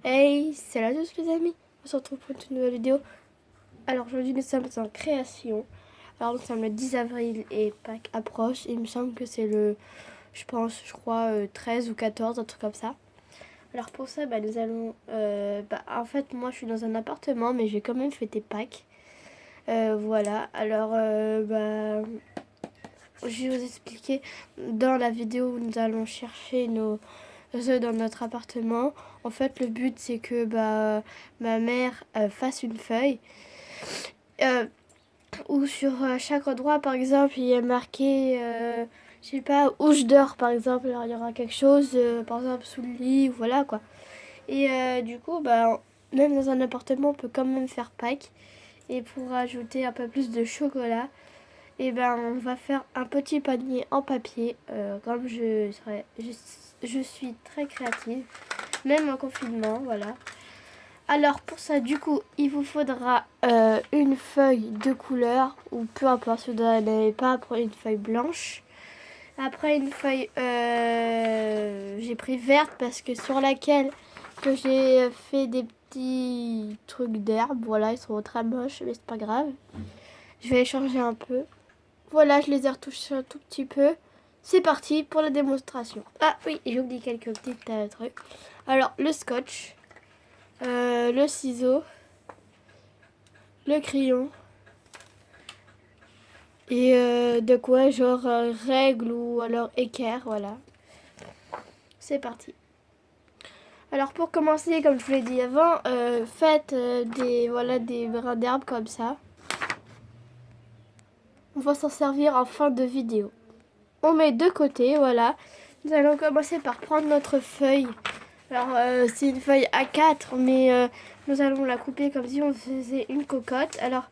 Hey, salut à tous les amis, on se retrouve pour une nouvelle vidéo. Alors aujourd'hui nous sommes en création. Alors nous sommes le 10 avril et Pâques approche. Il me semble que c'est le, je crois 13 ou 14, un truc comme ça. Alors pour ça nous allons, en fait moi je suis dans un appartement mais je vais quand même fêter Pâques. Voilà, alors je vais vous expliquer dans la vidéo où nous allons chercher nos œufs dans notre appartement. En fait, le but c'est que ma mère fasse une feuille où sur chaque endroit, par exemple, il y a marqué, je sais pas, où je dors, par exemple. Alors, il y aura quelque chose, par exemple, sous le lit, voilà quoi. Et du coup, même dans un appartement, on peut quand même faire Pâques. Et pour ajouter un peu plus de chocolat, et on va faire un petit panier en papier. Comme je suis très créative, même en confinement, voilà. Alors pour ça, du coup, il vous faudra une feuille de couleur, ou peu importe, si vous n'avez pas, prenez une feuille blanche. Après une feuille, j'ai pris verte parce que sur laquelle que j'ai fait des petits trucs d'herbe, voilà, ils sont très moches, mais c'est pas grave. Je vais les changer un peu. Voilà, je les ai retouchés un tout petit peu. C'est parti pour la démonstration. Ah oui, j'ai oublié quelques petits trucs. Alors, le scotch, le ciseau, le crayon et de quoi genre règle ou alors équerre, voilà. C'est parti. Alors pour commencer, comme je vous l'ai dit avant, faites des brins d'herbe comme ça. On va s'en servir en fin de vidéo. On met de côté, voilà. Nous allons commencer par prendre notre feuille. Alors c'est une feuille A4, mais nous allons la couper comme si on faisait une cocotte. Alors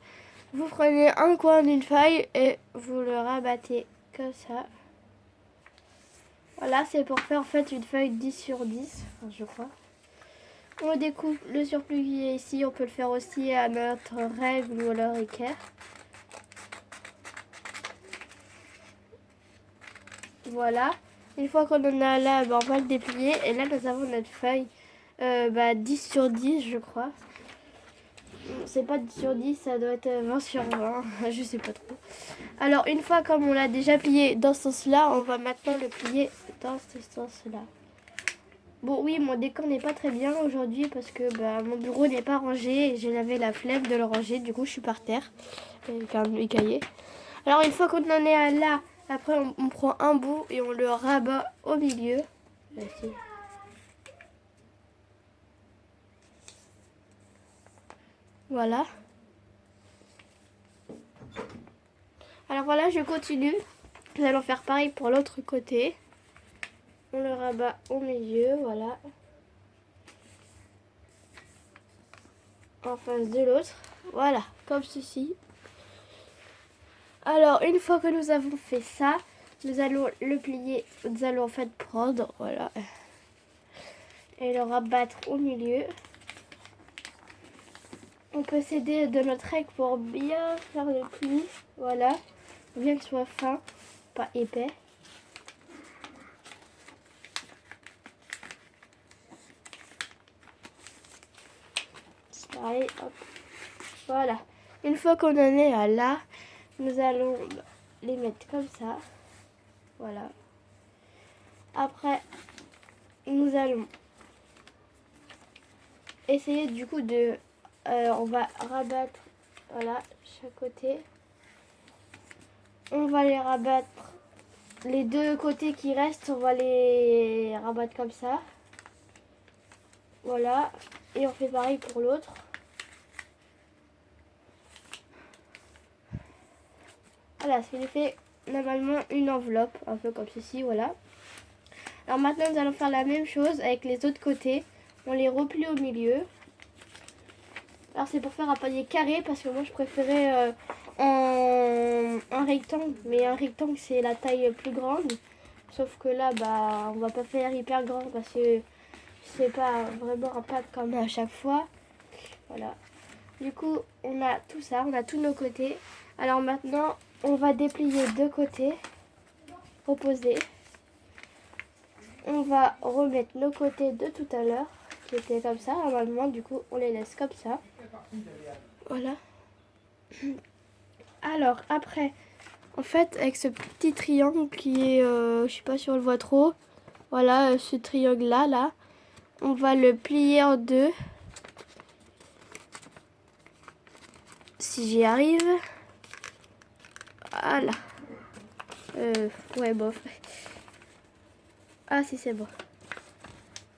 vous prenez un coin d'une feuille et vous le rabattez comme ça. Voilà, c'est pour faire en fait une feuille 10 sur 10, enfin, je crois. On découpe le surplus qui est ici, on peut le faire aussi à notre règle ou alors équerre. Voilà. Une fois qu'on en a là, on va le déplier. Et là, nous avons notre feuille 10 sur 10, je crois. C'est pas 10 sur 10, ça doit être 20 sur 20. Je sais pas trop. Alors, une fois comme on l'a déjà plié dans ce sens-là, on va maintenant le plier dans ce sens-là. Bon, oui, mon décor n'est pas très bien aujourd'hui parce que mon bureau n'est pas rangé et j'avais la flemme de le ranger. Du coup, je suis par terre avec mes cahiers. Alors, une fois qu'on en est à là, après, on prend un bout et on le rabat au milieu. Voilà. Alors voilà, je continue. Nous allons faire pareil pour l'autre côté. On le rabat au milieu, voilà. En face de l'autre. Voilà, comme ceci. Alors, une fois que nous avons fait ça, nous allons le plier. Nous allons en fait prendre, voilà. Et le rabattre au milieu. On peut s'aider de notre règle pour bien faire le pli. Voilà. Bien qu'il soit fin, pas épais. Pareil, hop. Voilà. Une fois qu'on en est à là, nous allons les mettre comme ça. Voilà. Après, nous allons essayer du coup de... on va rabattre, voilà, chaque côté. On va les rabattre. Les deux côtés qui restent, on va les rabattre comme ça. Voilà. Et on fait pareil pour l'autre. Voilà, ce qui fait normalement une enveloppe, un peu comme ceci, voilà. Alors maintenant, nous allons faire la même chose avec les autres côtés. On les replie au milieu. Alors c'est pour faire un panier carré parce que moi je préférais un rectangle. Mais un rectangle c'est la taille plus grande. Sauf que là, on va pas faire hyper grand parce que c'est pas vraiment un pack comme à chaque fois. Voilà. Du coup, on a tout ça, on a tous nos côtés. Alors maintenant, on va déplier deux côtés, opposés. On va remettre nos côtés de tout à l'heure, qui étaient comme ça. Normalement, du coup, on les laisse comme ça. Voilà. Alors, après, en fait, avec ce petit triangle qui est, je sais pas si on le voit trop. Voilà, ce triangle-là, là. On va le plier en deux. Si j'y arrive. Voilà. Ouais, bof. Ah, si, c'est bon.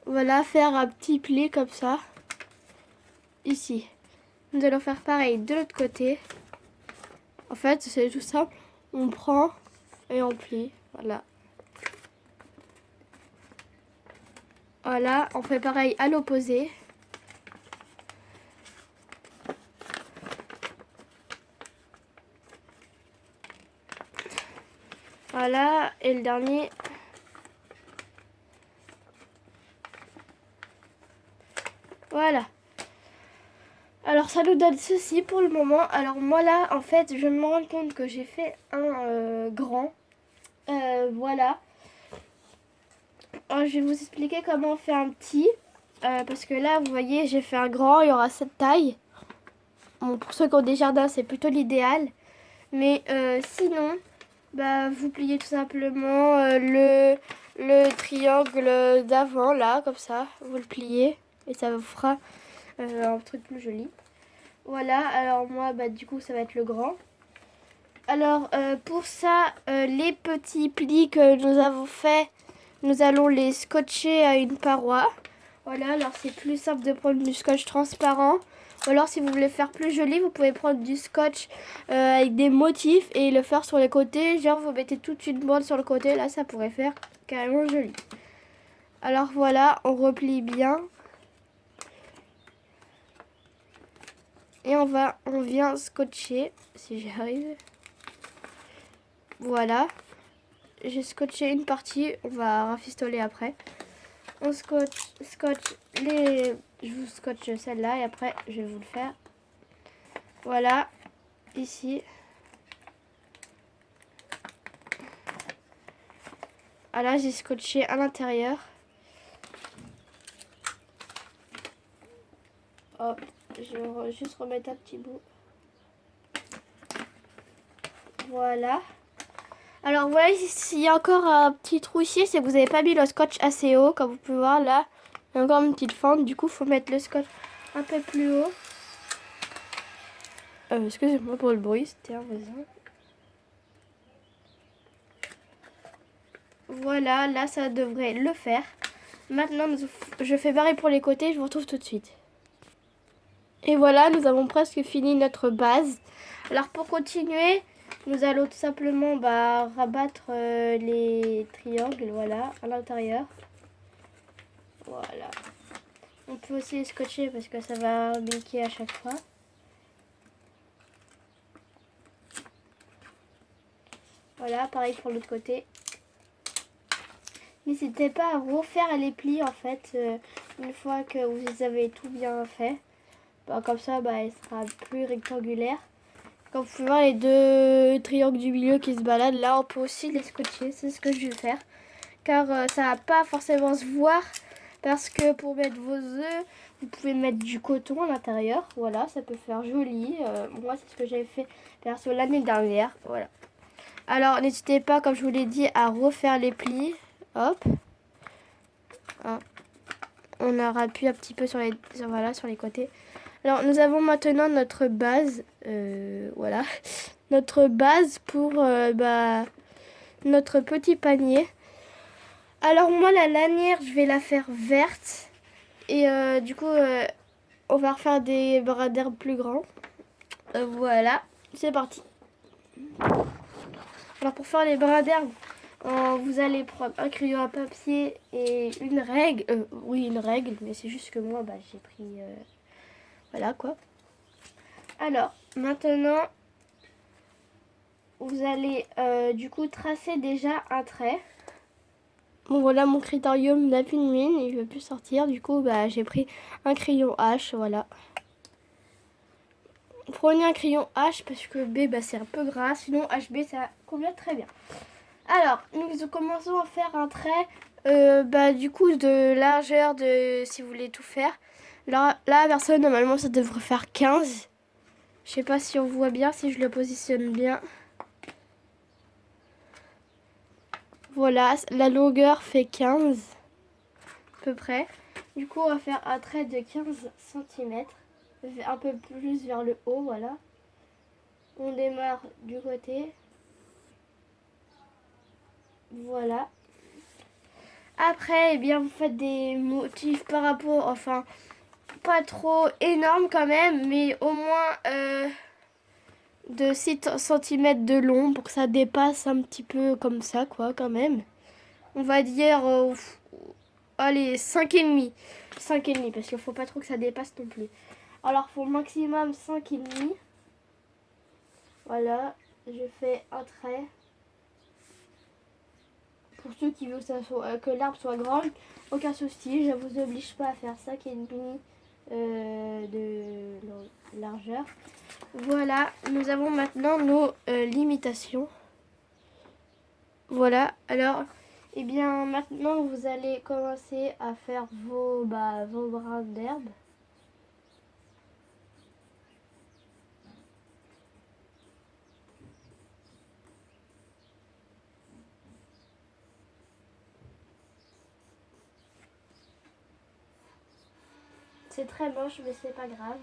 Voilà, faire un petit pli comme ça. Ici. Nous allons faire pareil de l'autre côté. En fait, c'est tout simple. On prend et on plie. Voilà. Voilà, on fait pareil à l'opposé. Voilà, et le dernier. Voilà. Alors ça nous donne ceci pour le moment. Alors moi là, en fait, je me rends compte que j'ai fait un grand. Voilà. Alors, je vais vous expliquer comment on fait un petit. Parce que là, vous voyez, j'ai fait un grand, il y aura cette taille. Bon, pour ceux qui ont des jardins, c'est plutôt l'idéal. Mais sinon, bah, vous pliez tout simplement le triangle d'avant, là, comme ça. Vous le pliez et ça vous fera un truc plus joli. Voilà, alors moi, bah, du coup, ça va être le grand. Alors, pour ça, les petits plis que nous avons fait, nous allons les scotcher à une paroi. Voilà, alors c'est plus simple de prendre du scotch transparent. Ou alors, si vous voulez faire plus joli, vous pouvez prendre du scotch avec des motifs et le faire sur les côtés. Genre, vous mettez toute une bande sur le côté. Là, ça pourrait faire carrément joli. Alors voilà, on replie bien. Et on vient scotcher, si j'y arrive. Voilà. J'ai scotché une partie, on va rafistoler après. On scotche les... Je vous scotche celle-là et après je vais vous le faire. Voilà, ici. Ah là, j'ai scotché à l'intérieur. Hop, je vais juste remettre un petit bout. Voilà. Alors, vous voyez, s'il y a encore un petit trou ici, c'est que vous n'avez pas mis le scotch assez haut. Comme vous pouvez voir, là, il y a encore une petite fente. Du coup, il faut mettre le scotch un peu plus haut. Excusez-moi pour le bruit, c'était un voisin. Voilà, là, ça devrait le faire. Maintenant, je fais pareil pour les côtés. Je vous retrouve tout de suite. Et voilà, nous avons presque fini notre base. Alors, pour continuer... Nous allons tout simplement rabattre les triangles, voilà, à l'intérieur. Voilà. On peut aussi les scotcher parce que ça va biquer à chaque fois. Voilà, pareil pour l'autre côté. N'hésitez pas à refaire les plis en fait, une fois que vous avez tout bien fait. Comme ça, il sera plus rectangulaire. Comme vous pouvez voir les deux triangles du milieu qui se baladent, là on peut aussi les scotcher, c'est ce que je vais faire. Car ça va pas forcément se voir, parce que pour mettre vos œufs, vous pouvez mettre du coton à l'intérieur. Voilà, ça peut faire joli. Moi c'est ce que j'avais fait perso l'année dernière. Voilà. Alors n'hésitez pas, comme je vous l'ai dit, à refaire les plis. Hop. Ah. On a appuyé un petit peu sur les côtés. Alors, nous avons maintenant notre base, voilà, notre base pour notre petit panier. Alors, moi, la lanière, je vais la faire verte. Et du coup, on va refaire des bras d'herbe plus grands. Voilà, c'est parti. Alors, pour faire les bras d'herbe, vous allez prendre un crayon à papier et une règle. Oui, une règle, mais c'est juste que moi, j'ai pris... Voilà quoi. Alors, maintenant, vous allez du coup tracer déjà un trait. Bon voilà, mon critérium n'a plus de mine, il ne veut plus sortir. Du coup, j'ai pris un crayon H, voilà. Prenez un crayon H parce que B, c'est un peu gras. Sinon, HB, ça convient très bien. Alors, nous commençons à faire un trait Bah du coup de largeur de si vous voulez tout faire. Là personne normalement ça devrait faire 15. Je sais pas si on voit bien, si je le positionne bien. Voilà, la longueur fait 15 à peu près. Du coup on va faire un trait de 15 centimètres, un peu plus vers le haut, voilà. On démarre du côté. Voilà. Après, eh bien, vous faites des motifs par rapport, enfin, pas trop énormes quand même, mais au moins de 6 cm de long pour que ça dépasse un petit peu comme ça, quoi, quand même. On va dire, allez, 5,5. 5,5, parce qu'il faut pas trop que ça dépasse non plus. Alors, pour maximum 5,5, voilà, je fais un trait. Pour ceux qui veulent que l'arbre soit grand, aucun souci, je vous oblige pas à faire 5,5 de largeur. Voilà, nous avons maintenant nos limitations. Voilà, alors, eh bien, maintenant vous allez commencer à faire vos brins d'herbe. C'est très moche, mais c'est pas grave.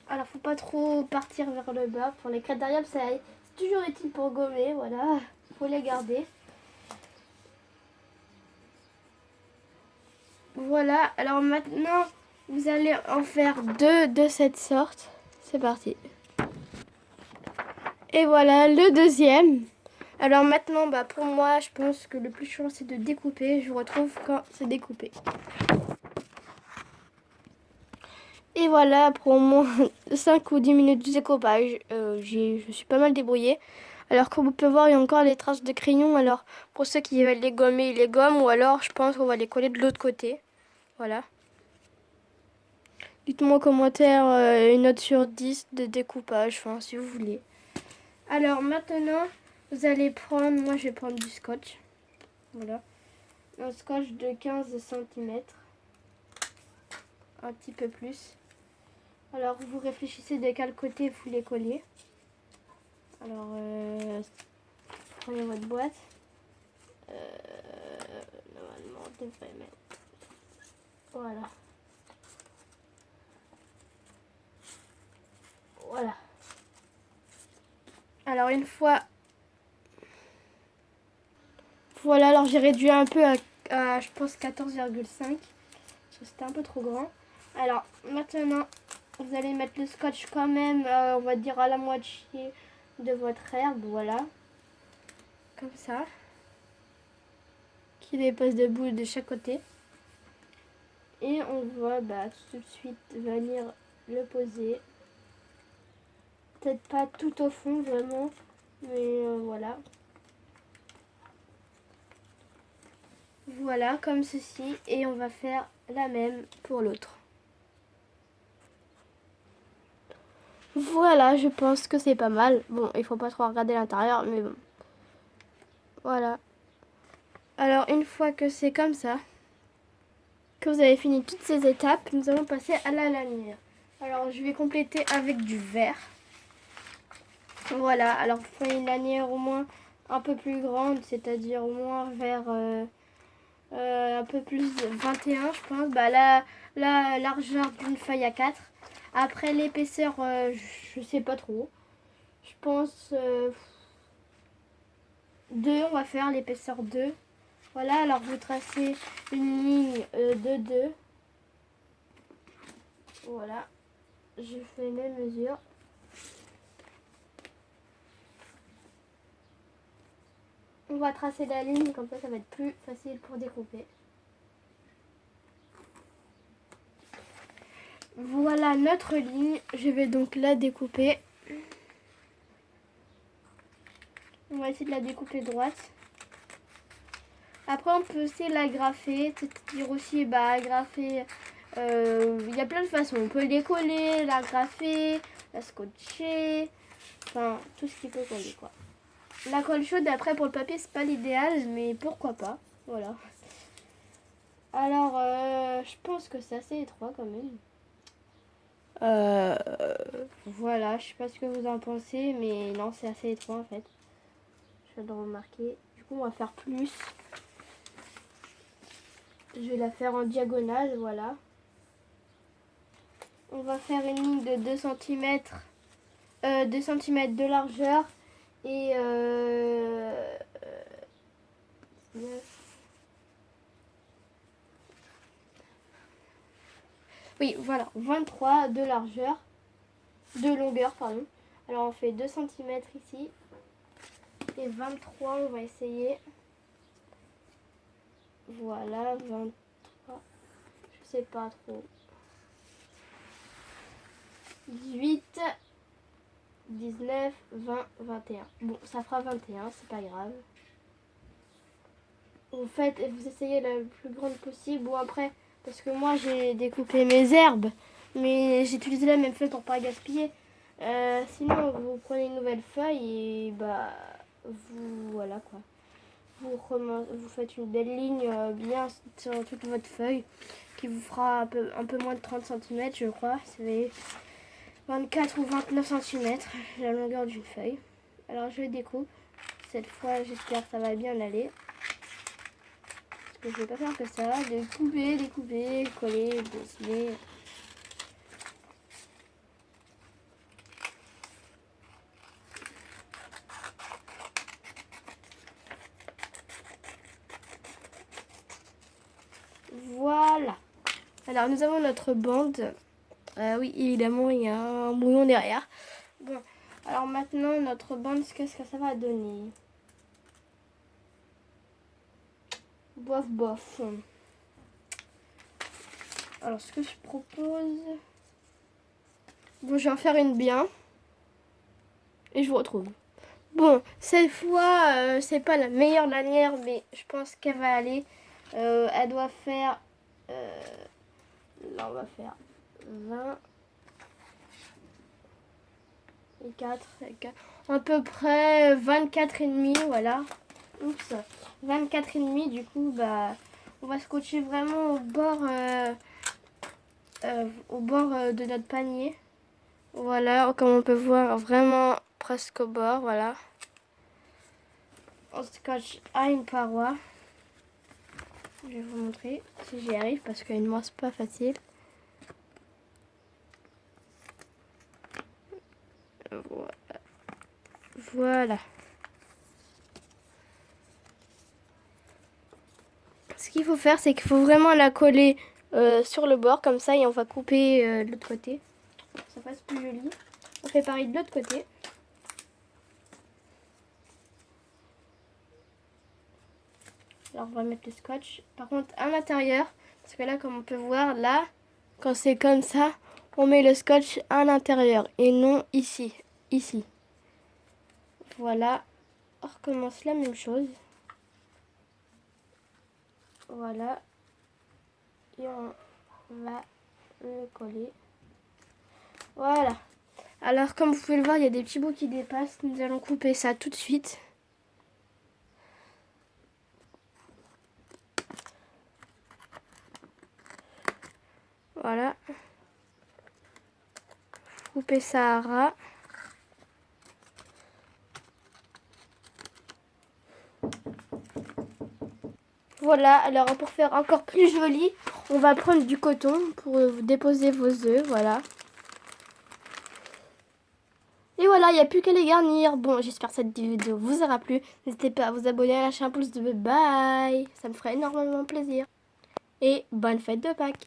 Alors, faut pas trop partir vers le bas. Pour les crêtes d'herbe, c'est toujours utile pour gommer, voilà. Faut les garder. Voilà, alors maintenant, vous allez en faire deux de cette sorte. C'est parti. Et voilà le deuxième. Alors maintenant, bah pour moi, je pense que le plus chiant, c'est de découper. Je vous retrouve quand c'est découpé. Et voilà, pour au moins 5 ou 10 minutes de découpage, je suis pas mal débrouillée. Alors comme vous pouvez voir, il y a encore les traces de crayon. Alors pour ceux qui veulent les gommer, ils les gomment. Ou alors, je pense qu'on va les coller de l'autre côté. Voilà. Dites-moi en commentaire une note sur 10 de découpage, enfin si vous voulez. Alors maintenant, vous allez prendre, moi je vais prendre du scotch. Voilà. Un scotch de 15 cm. Un petit peu plus. Alors vous réfléchissez de quel côté vous les collez. Alors prenez votre boîte. Normalement on devrait mettre. Voilà. Voilà. Alors une fois. Voilà, alors j'ai réduit un peu à je pense 14,5. C'était un peu trop grand. Alors maintenant, vous allez mettre le scotch quand même, on va dire à la moitié de votre herbe, voilà. Comme ça. Qui dépasse de bout de chaque côté. Et on va tout de suite venir le poser. Peut-être pas tout au fond vraiment, mais voilà. Voilà, comme ceci. Et on va faire la même pour l'autre. Voilà, je pense que c'est pas mal. Bon, il faut pas trop regarder l'intérieur, mais bon. Voilà. Alors, une fois que c'est comme ça, que vous avez fini toutes ces étapes, nous allons passer à la lanière. Alors, je vais compléter avec du vert. Voilà, alors vous prenez une lanière au moins un peu plus grande, c'est-à-dire au moins vers un peu plus de 21, je pense. La largeur d'une feuille à 4. Après, l'épaisseur, je sais pas trop. Je pense 2, on va faire l'épaisseur 2. Voilà, alors vous tracez une ligne de 2. Voilà, je fais mes mesures. On va tracer la ligne, comme ça va être plus facile pour découper. Voilà notre ligne, je vais donc la découper. On va essayer de la découper droite. Après on peut aussi l'agrafer, c'est-à-dire aussi agrafer. Il y a plein de façons. On peut les coller, l'agrafer, la scotcher, enfin tout ce qui peut coller quoi. La colle chaude après pour le papier c'est pas l'idéal, mais pourquoi pas. Voilà. Alors je pense que c'est assez étroit quand même. Voilà, je sais pas ce que vous en pensez, mais non, c'est assez étroit en fait. Je viens de remarquer. Du coup, on va faire plus. Je vais la faire en diagonale, voilà. On va faire une ligne de 2 cm, 2 cm de largeur et oui, voilà, 23 de largeur, de longueur, pardon. Alors on fait 2 cm ici et 23, on va essayer. Voilà, 23, je sais pas trop. 18, 19, 20, 21. Bon, ça fera 21, c'est pas grave. Vous faites, vous essayez la plus grande possible. Bon après, parce que moi j'ai découpé mes herbes, mais j'ai utilisé la même feuille pour pas gaspiller. Sinon, vous prenez une nouvelle feuille et bah vous voilà quoi. Vous faites une belle ligne bien sur toute votre feuille qui vous fera un peu moins de 30 cm je crois. C'est 24 ou 29 cm la longueur d'une feuille. Alors je découpe. Cette fois j'espère que ça va bien aller. Parce que je vais pas faire que ça. Découper, coller, dessiner. Voilà. Alors nous avons notre bande. Oui, évidemment, il y a un bouillon derrière. Bon, alors maintenant, notre bande, qu'est-ce que ça va donner? Bof, bof. Alors, ce que je propose... Bon, je vais en faire une bien. Et je vous retrouve. Bon, cette fois, c'est pas la meilleure lanière, mais je pense qu'elle va aller. Elle doit faire... là, on va faire 20... et 4, à peu près 24 et demi, voilà. Oups, 24 et demi, du coup, bah, on va scotcher vraiment au bord de notre panier. Voilà, comme on peut voir, vraiment presque au bord, voilà. On scotche à une paroi. Je vais vous montrer si j'y arrive parce qu'une moi c'est pas facile. Voilà. Ce qu'il faut faire, c'est qu'il faut vraiment la coller sur le bord comme ça et on va couper de l'autre côté. Ça passe plus joli. On fait pareil de l'autre côté. Alors on va mettre le scotch. Par contre à l'intérieur, parce que là comme on peut voir, là, quand c'est comme ça, on met le scotch à l'intérieur et non ici. Ici. Voilà. On recommence la même chose. Voilà. Et on va le coller. Voilà. Alors comme vous pouvez le voir, il y a des petits bouts qui dépassent. Nous allons couper ça tout de suite. Voilà. Couper ça à ras. Voilà, alors pour faire encore plus joli, on va prendre du coton pour déposer vos œufs, voilà. Et voilà, il n'y a plus qu'à les garnir. Bon, j'espère que cette vidéo vous aura plu. N'hésitez pas à vous abonner, à lâcher un pouce bleu. Bye. Ça me ferait énormément plaisir. Et bonne fête de Pâques.